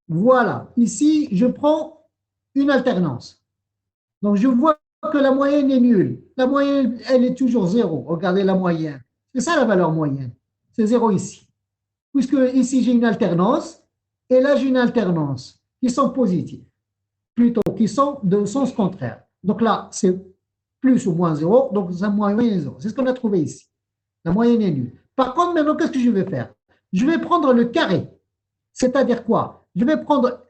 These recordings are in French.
Voilà. Ici, je prends une alternance. Donc, je vois que la moyenne est nulle. La moyenne, elle est toujours zéro. Regardez la moyenne. C'est ça la valeur moyenne. C'est zéro ici. Puisque ici, j'ai une alternance et là, j'ai une alternance qui sont positives, plutôt qui sont de sens contraire. Donc là, c'est plus ou moins zéro. Donc, la moyenne est zéro. C'est ce qu'on a trouvé ici. La moyenne est nulle. Par contre, maintenant, qu'est-ce que je vais faire? Je vais prendre le carré. C'est-à-dire quoi? Je vais prendre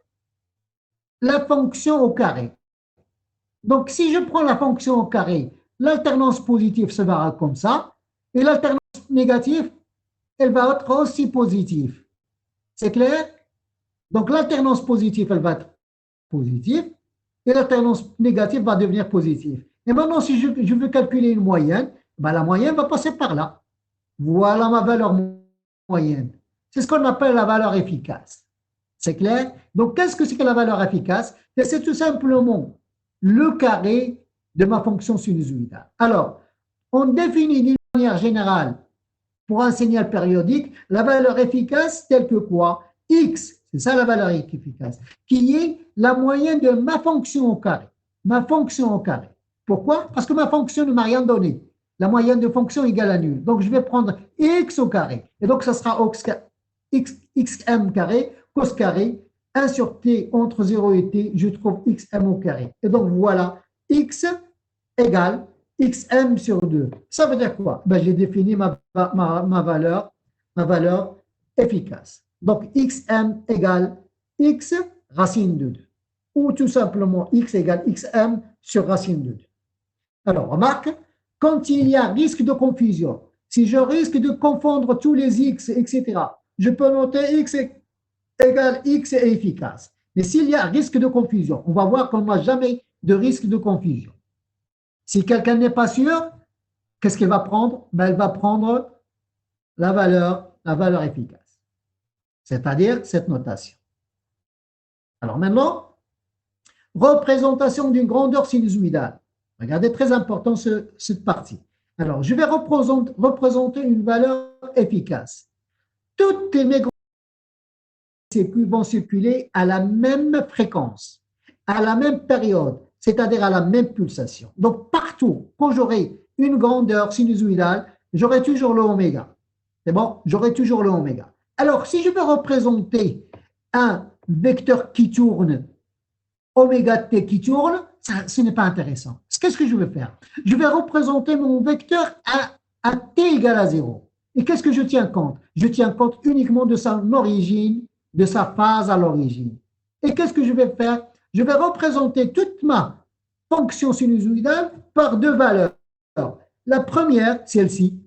la fonction au carré. Donc, si je prends la fonction au carré, l'alternance positive se verra comme ça, et l'alternance négative, elle va être aussi positive. C'est clair? Donc, l'alternance positive, elle va être positive, et l'alternance négative va devenir positive. Et maintenant, si je veux calculer une moyenne, ben, la moyenne va passer par là. Voilà ma valeur moyenne. C'est ce qu'on appelle la valeur efficace. C'est clair? Donc, qu'est-ce que c'est que la valeur efficace? C'est tout simplement le carré de ma fonction sinusoïdale. Alors, on définit d'une manière générale pour un signal périodique la valeur efficace telle que quoi? X, c'est ça la valeur efficace, qui est la moyenne de ma fonction au carré. Ma fonction au carré. Pourquoi? Parce que ma fonction ne m'a rien donné. La moyenne de fonction égale à nul. Donc, je vais prendre x au carré. Et donc, ça sera xm carré, cos carré, 1 sur t entre 0 et t, je trouve xm au carré. Et donc, voilà, x égale xm sur 2. Ça veut dire quoi? Ben, j'ai défini ma valeur efficace. Donc, xm égale x racine de 2. Ou tout simplement x égale xm sur racine de 2. Alors, remarque, quand il y a risque de confusion, si je risque de confondre tous les x, etc., je peux noter x égale x est efficace. Mais s'il y a risque de confusion, on va voir qu'on n'a jamais de risque de confusion. Si quelqu'un n'est pas sûr, qu'est-ce qu'elle va prendre? Ben, elle va prendre la valeur efficace, c'est-à-dire cette notation. Alors maintenant, représentation d'une grandeur sinusoïdale. Regardez, très important cette partie. Alors, je vais représenter une valeur efficace. Toutes mes vont circuler à la même fréquence, à la même période, c'est-à-dire à la même pulsation. Donc, partout, quand j'aurai une grandeur sinusoïdale, j'aurai toujours le oméga. C'est bon? J'aurai toujours le oméga. Alors, si je veux représenter un vecteur qui tourne, oméga t qui tourne, ça, ce n'est pas intéressant. Qu'est-ce que je vais faire? Je vais représenter mon vecteur à t égale à 0. Et qu'est-ce que je tiens compte? Je tiens compte uniquement de son origine, de sa phase à l'origine. Et qu'est-ce que je vais faire? Je vais représenter toute ma fonction sinusoïdale par deux valeurs. La première, celle-ci,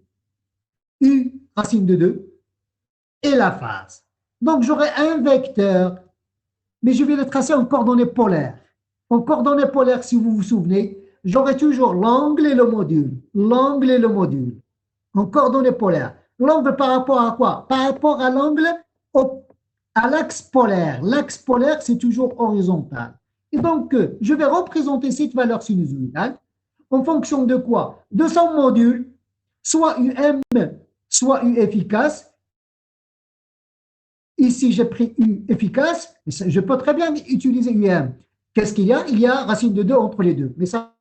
u racine de 2, et la phase. Donc j'aurai un vecteur, mais je vais le tracer en coordonnées polaires. En coordonnées polaires, si vous vous souvenez, j'aurai toujours l'angle et le module. L'angle et le module. En coordonnées polaires. L'angle par rapport à quoi? Par rapport à l'angle à l'axe polaire. L'axe polaire, c'est toujours horizontal. Et donc, je vais représenter cette valeur sinusoïdale en fonction de quoi? De son module, soit UM, soit U efficace. Ici, j'ai pris U efficace. Je peux très bien utiliser UM. Qu'est-ce qu'il y a? Il y a racine de 2 entre les deux. Mais ça,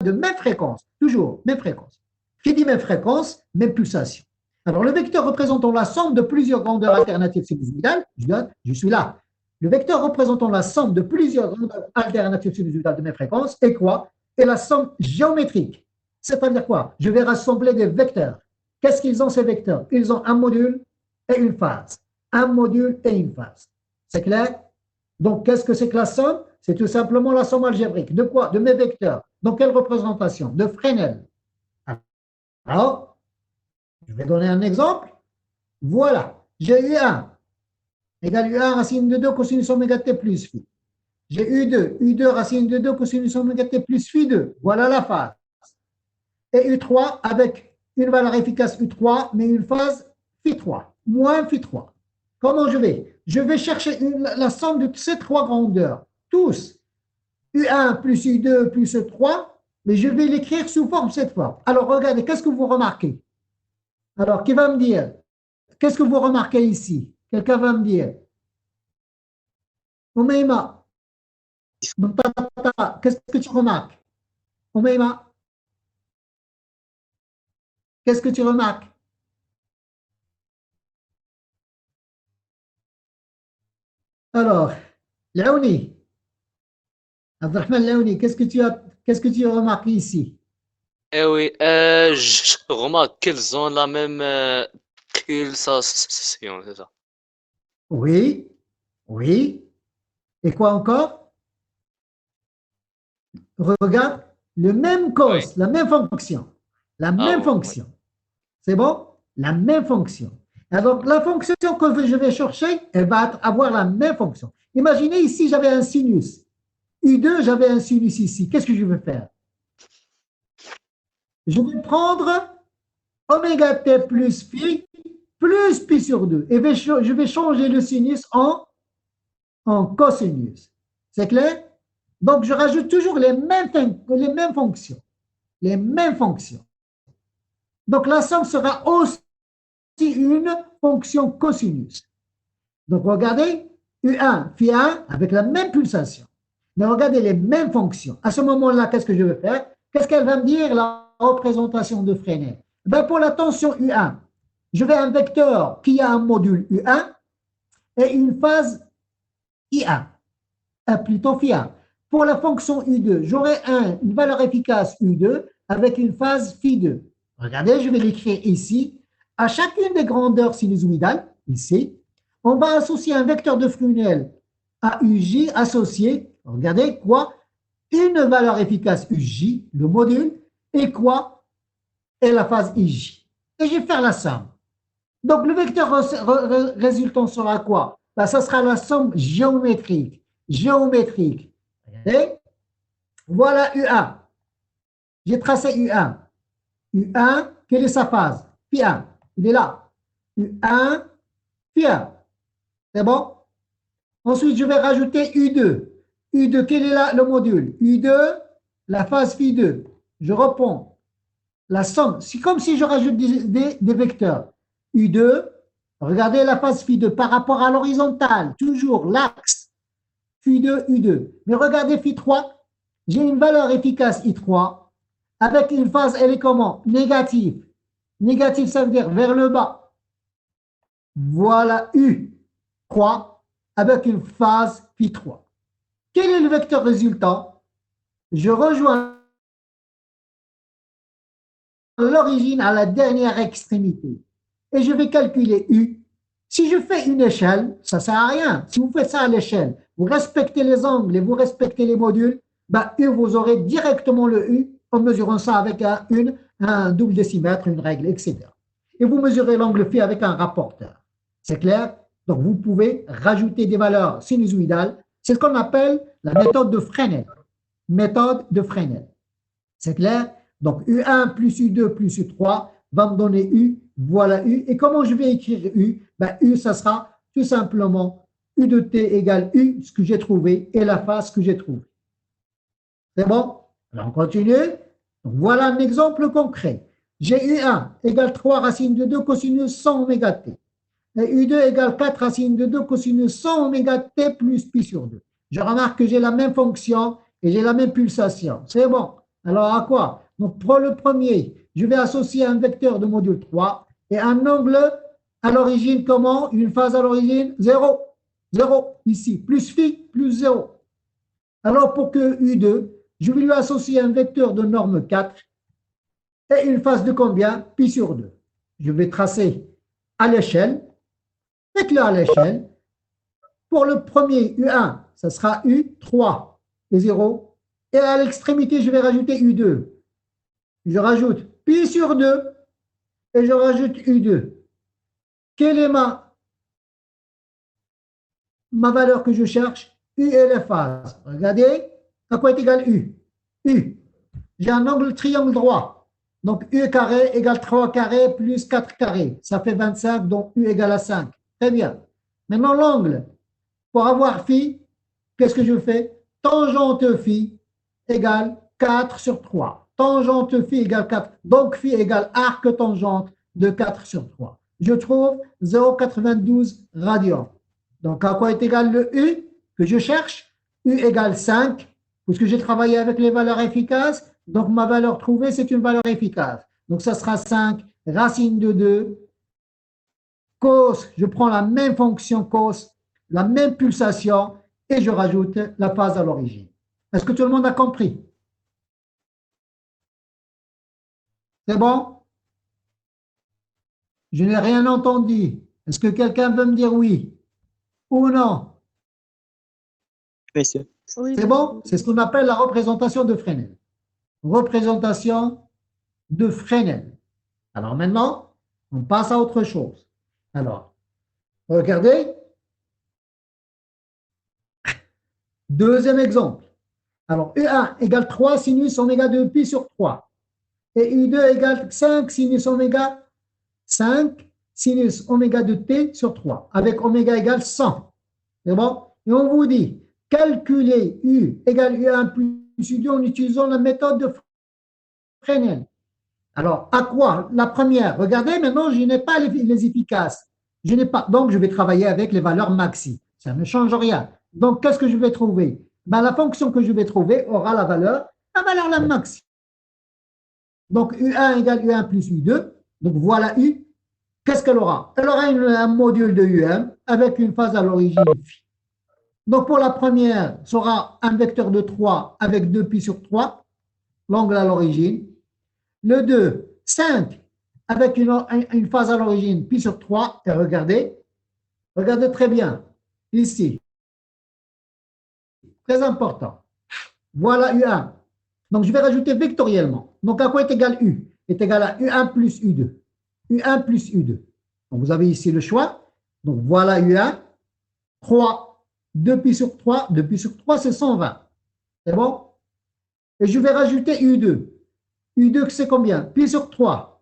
de même fréquence, toujours même fréquence. Qui dit même fréquence, même pulsation. Alors, le vecteur représentant la somme de plusieurs grandeurs alternatives sinusoïdales, je suis là. Le vecteur représentant la somme de plusieurs grandeurs alternatives sinusoïdales de même fréquence est quoi? Et la somme géométrique. C'est-à-dire quoi? Je vais rassembler des vecteurs. Qu'est-ce qu'ils ont, ces vecteurs? Ils ont un module et une phase. Un module et une phase. C'est clair? Donc, qu'est-ce que c'est que la somme? C'est tout simplement la somme algébrique. De quoi? De mes vecteurs. Donc, quelle représentation? De Fresnel. Alors, je vais donner un exemple. Voilà. J'ai eu 1 égale U1 racine de 2 cosinus oméga t plus phi. J'ai U2 racine de 2 cosinus oméga t plus phi 2. Voilà la phase. Et U3 avec une valeur efficace U3, mais une phase phi 3, moins phi 3. Comment je vais? Je vais chercher la somme de ces trois grandeurs, tous. U1 plus U2 plus U3, mais je vais l'écrire sous forme cette forme. Alors, regardez, qu'est-ce que vous remarquez? Alors, qui va me dire? Qu'est-ce que vous remarquez ici? Quelqu'un va me dire. Oumaima, qu'est-ce que tu remarques? Oumaima, qu'est-ce que tu remarques? Alors, Laouni, Abdelrahman Laouni, qu'est-ce que tu as remarqué ici? Eh oui, je remarque qu'ils ont la même pulsation, c'est ça. Oui, oui. Et quoi encore? Regarde, le même Oui. cause, la même fonction. La Ah même oui, oui. fonction. C'est bon? La même fonction. Alors, la fonction que je vais chercher, elle va avoir la même fonction. Imaginez ici, j'avais un sinus. U2, j'avais un sinus ici. Qu'est-ce que je vais faire? Je vais prendre oméga t plus phi plus pi sur 2. Et je vais changer le sinus en cosinus. C'est clair? Donc, je rajoute toujours les mêmes fonctions. Les mêmes fonctions. Donc, la somme sera aussi une fonction cosinus. Donc, regardez, U1, phi 1 avec la même pulsation. Mais regardez les mêmes fonctions. À ce moment-là, qu'est-ce que je vais faire? Qu'est-ce qu'elle va me dire, la représentation de Fresnel? Ben, pour la tension U1, je vais un vecteur qui a un module U1 et une phase I1, plutôt phi 1. Pour la fonction U2, j'aurai une valeur efficace U2 avec une phase phi 2. Regardez, je vais l'écrire ici. À chacune des grandeurs sinusoïdales, ici, on va associer un vecteur de Fresnel à UJ associé, regardez quoi, une valeur efficace UJ, le module, et quoi, et la phase IJ. Et je vais faire la somme. Donc le vecteur résultant sera quoi? Ben, ça sera la somme géométrique. Géométrique. Regardez. Voilà U1. J'ai tracé U1. U1, quelle est sa phase? Phi 1. Il est là. U1, phi 1. C'est bon? Ensuite, je vais rajouter U2. U2, quel est là le module? U2, la phase phi 2. Je reprends la somme. C'est comme si je rajoute des vecteurs. U2, regardez la phase phi 2 par rapport à l'horizontale. Toujours l'axe. Phi 2, U2. Mais regardez phi 3. J'ai une valeur efficace I3 avec une phase, elle est comment? Négative. Négative, ça veut dire vers le bas. Voilà U3 avec une phase phi 3. Quel est le vecteur résultant? Je rejoins l'origine à la dernière extrémité et je vais calculer U. Si je fais une échelle, ça ne sert à rien. Si vous faites ça à l'échelle, vous respectez les angles et vous respectez les modules, ben U, vous aurez directement le U en mesurant ça avec un double décimètre, une règle, etc. Et vous mesurez l'angle phi avec un rapporteur. C'est clair? Donc, vous pouvez rajouter des valeurs sinusoïdales. C'est ce qu'on appelle la méthode de Fresnel. Méthode de Fresnel. C'est clair? Donc, U1 plus U2 plus U3 va me donner U. Voilà U. Et comment je vais écrire U? Ben, U, ça sera tout simplement U de T égale U, ce que j'ai trouvé, et la phase que j'ai trouvée. C'est bon? Alors, on continue. Donc, voilà un exemple concret. J'ai U1 égale 3 racine de 2 cosinus 100 oméga T. Et U2 égale 4 racine de 2 cosinus 100 oméga T plus pi sur 2. Je remarque que j'ai la même fonction et j'ai la même pulsation. C'est bon. Alors, à quoi? Donc, pour le premier, je vais associer un vecteur de module 3 et un angle à l'origine, comment? Une phase à l'origine, 0. 0, ici, plus phi, plus 0. Alors, pour que U2, je vais lui associer un vecteur de norme 4 et une phase de combien? Pi sur 2. Je vais tracer à l'échelle, éclair à l'échelle. Pour le premier U1, ça sera U3 et 0. Et à l'extrémité, je vais rajouter U2. Je rajoute pi sur 2 et je rajoute U2. Quelle est ma valeur que je cherche? U et les phases. Regardez, à quoi est égal U? U. J'ai un angle triangle droit. Donc U carré égale 3 carré plus 4 carré. Ça fait 25, donc U égale à 5. Très bien. Maintenant, l'angle. Pour avoir phi, qu'est-ce que je fais? Tangente phi égale 4 sur 3. Tangente phi égale 4. Donc phi égale arc tangente de 4 sur 3. Je trouve 0,92 radians. Donc à quoi est égal le U que je cherche? U égale 5, puisque j'ai travaillé avec les valeurs efficaces. Donc ma valeur trouvée, c'est une valeur efficace. Donc ça sera 5 racine de 2 cos, je prends la même fonction cos, la même pulsation, et je rajoute la phase à l'origine. Est-ce que tout le monde a compris? C'est bon? Je n'ai rien entendu. Est-ce que quelqu'un veut me dire oui ou non? Monsieur. C'est bon? C'est ce qu'on appelle la représentation de Fresnel. Représentation de Fresnel. Alors maintenant, on passe à autre chose. Alors, regardez. Deuxième exemple. Alors, U1 égale 3 sinus oméga de pi sur 3. Et U2 égale 5 sinus oméga 5 sinus oméga de t sur 3, avec oméga égale 100. C'est bon? Et on vous dit, calculer U égale U1 plus U2 en utilisant la méthode de Fresnel. Alors, à quoi? La première, regardez, maintenant, je n'ai pas les efficaces. Je n'ai pas, donc je vais travailler avec les valeurs maxi. Ça ne change rien. Donc, qu'est-ce que je vais trouver? Ben, la fonction que je vais trouver aura la valeur la maxi. Donc, U1 égale U1 plus U2. Donc, voilà U. Qu'est-ce qu'elle aura? Elle aura un module de UM avec une phase à l'origine phi. Donc, pour la première, ça aura un vecteur de 3 avec 2 pi sur 3, l'angle à l'origine. Le 2, 5 avec une phase à l'origine pi sur 3. Et regardez très bien, ici. Très important. Voilà U1. Donc, je vais rajouter vectoriellement. Donc, à quoi est égal U? Est égal à U1 plus U2. U1 plus U2. Donc, vous avez ici le choix. Donc, voilà U1. 3, 2 pi sur 3. 2 pi sur 3, c'est 120. C'est bon? Et je vais rajouter U2. U2, c'est combien? Pi sur 3.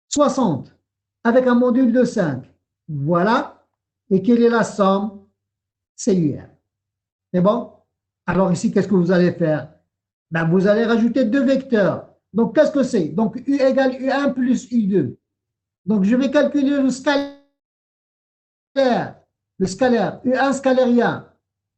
60. Avec un module de 5. Voilà. Et quelle est la somme? C'est U1. C'est bon? Alors ici, qu'est-ce que vous allez faire? Ben, vous allez rajouter deux vecteurs. Donc, qu'est-ce que c'est? Donc, U égale U1 plus U2. Donc, je vais calculer le scalaire. Le scalaire, U1 scalérien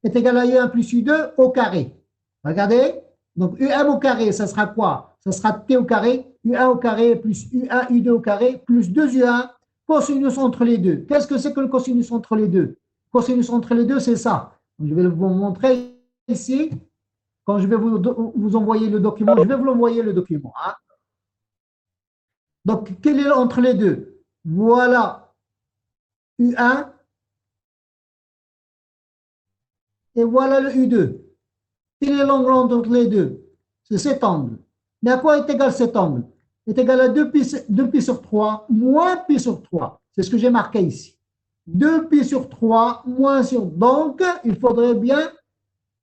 est égal à U1 plus U2 au carré. Regardez. Donc, UM au carré, ça sera quoi? Ça sera T au carré, U1 au carré plus U1, U2 au carré, plus 2U1, cosinus entre les deux. Qu'est-ce que c'est que le cosinus entre les deux? Cosinus entre les deux, c'est ça. Je vais vous montrer ici. Quand je vais vous envoyer le document, je vais vous l'envoyer le document. Hein. Donc, quel est entre les deux? Voilà U1 et voilà le U2. Quel est l'angle entre les deux? C'est cet angle. Mais à quoi est égal cet angle? Est égal à 2pi sur 3 moins pi sur 3. C'est ce que j'ai marqué ici. 2pi sur 3 moins sur... Donc, il faudrait bien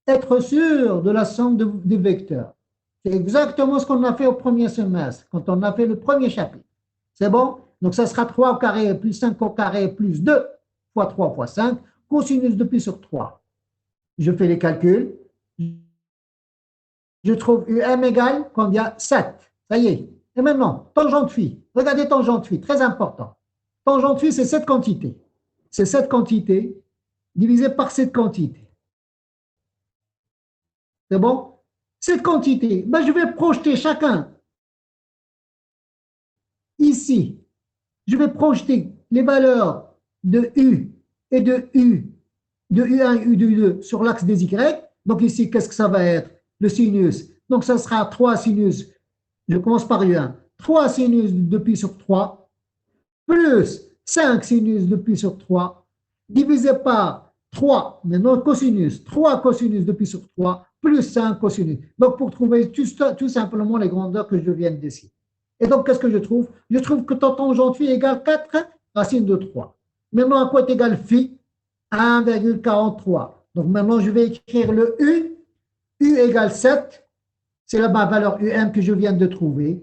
être sûr de la somme des vecteurs. C'est exactement ce qu'on a fait au premier semestre, quand on a fait le premier chapitre. C'est bon? Donc, ça sera 3 au carré plus 5 au carré plus 2 fois 3 fois 5, cosinus de pi sur 3. Je fais les calculs. Je trouve UM égale combien? 7. Ça y est. Et maintenant, tangente phi. Regardez tangente phi, très important. Tangente phi, c'est cette quantité. C'est cette quantité divisée par cette quantité. C'est bon? cette quantité, ben, je vais projeter chacun ici. Je vais projeter les valeurs de U et de U, de U1 et U2 sur l'axe des Y. Donc ici, qu'est-ce que ça va être? Le sinus. Donc ça sera 3 sinus. Je commence par U1. 3 sinus de pi sur 3 plus 5 sinus de pi sur 3 divisé par 3, maintenant cosinus, 3 cosinus de pi sur 3 plus 5 cosinus. Donc pour trouver tout simplement les grandeurs que je viens de décider. Et donc qu'est-ce que je trouve? Je trouve que tangente phi égale 4 racine de 3. Maintenant, à quoi est égal phi? 1,43. Donc maintenant, je vais écrire le U. U égale 7, c'est la valeur UM que je viens de trouver,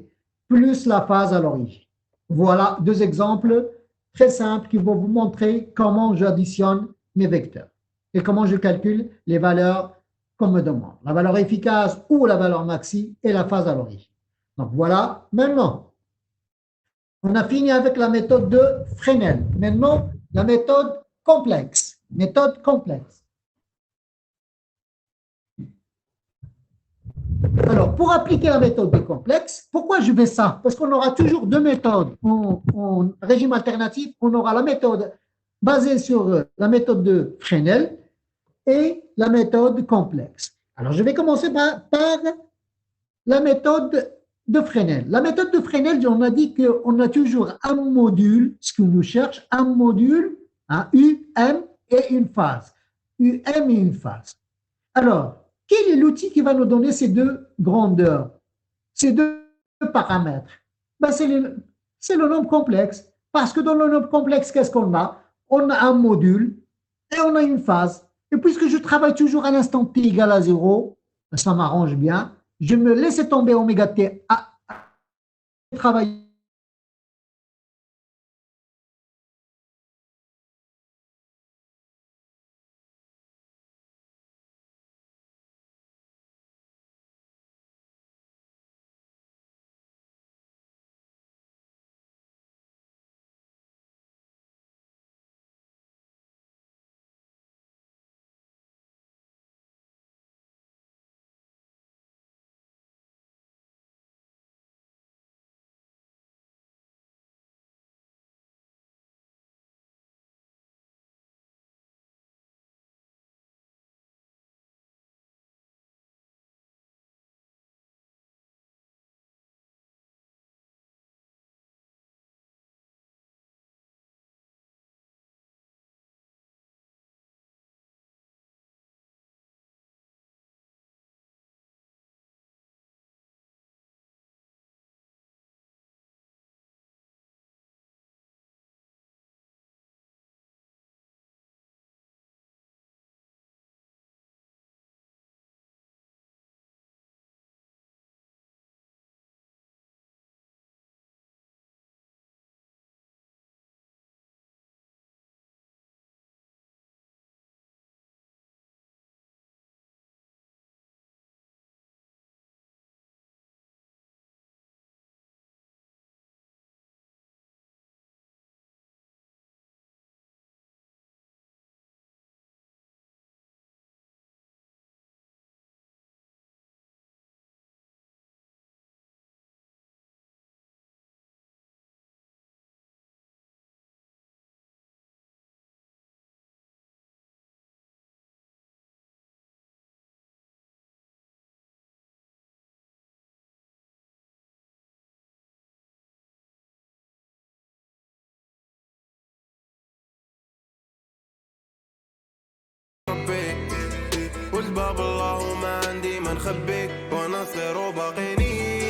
plus la phase à l'origine. Voilà deux exemples très simples qui vont vous montrer comment j'additionne mes vecteurs et comment je calcule les valeurs qu'on me demande. La valeur efficace ou la valeur maxi et la phase à l'origine. Donc voilà, maintenant, on a fini avec la méthode de Fresnel. Maintenant, la méthode complexe. Méthode complexe. Alors, pour appliquer la méthode de complexe, pourquoi je fais ça? Parce qu'on aura toujours deux méthodes. En régime alternatif, on aura la méthode basée sur la méthode de Fresnel et la méthode complexe. Alors, je vais commencer par la méthode de Fresnel. La méthode de Fresnel, on a dit qu'on a toujours un module, ce qu'on nous cherche, un module, un UM et une phase. UM et une phase. Alors, quel est l'outil qui va nous donner ces deux grandeurs, ces deux paramètres? Ben, c'est le nombre complexe. Parce que dans le nombre complexe, qu'est-ce qu'on a? On a un module et on a une phase. Et puisque je travaille toujours à l'instant t égale à 0, ça m'arrange bien, je me laisse tomber oméga t à travailler. والباب الله وما عندي ما نخبيك وانا صغير وباقيني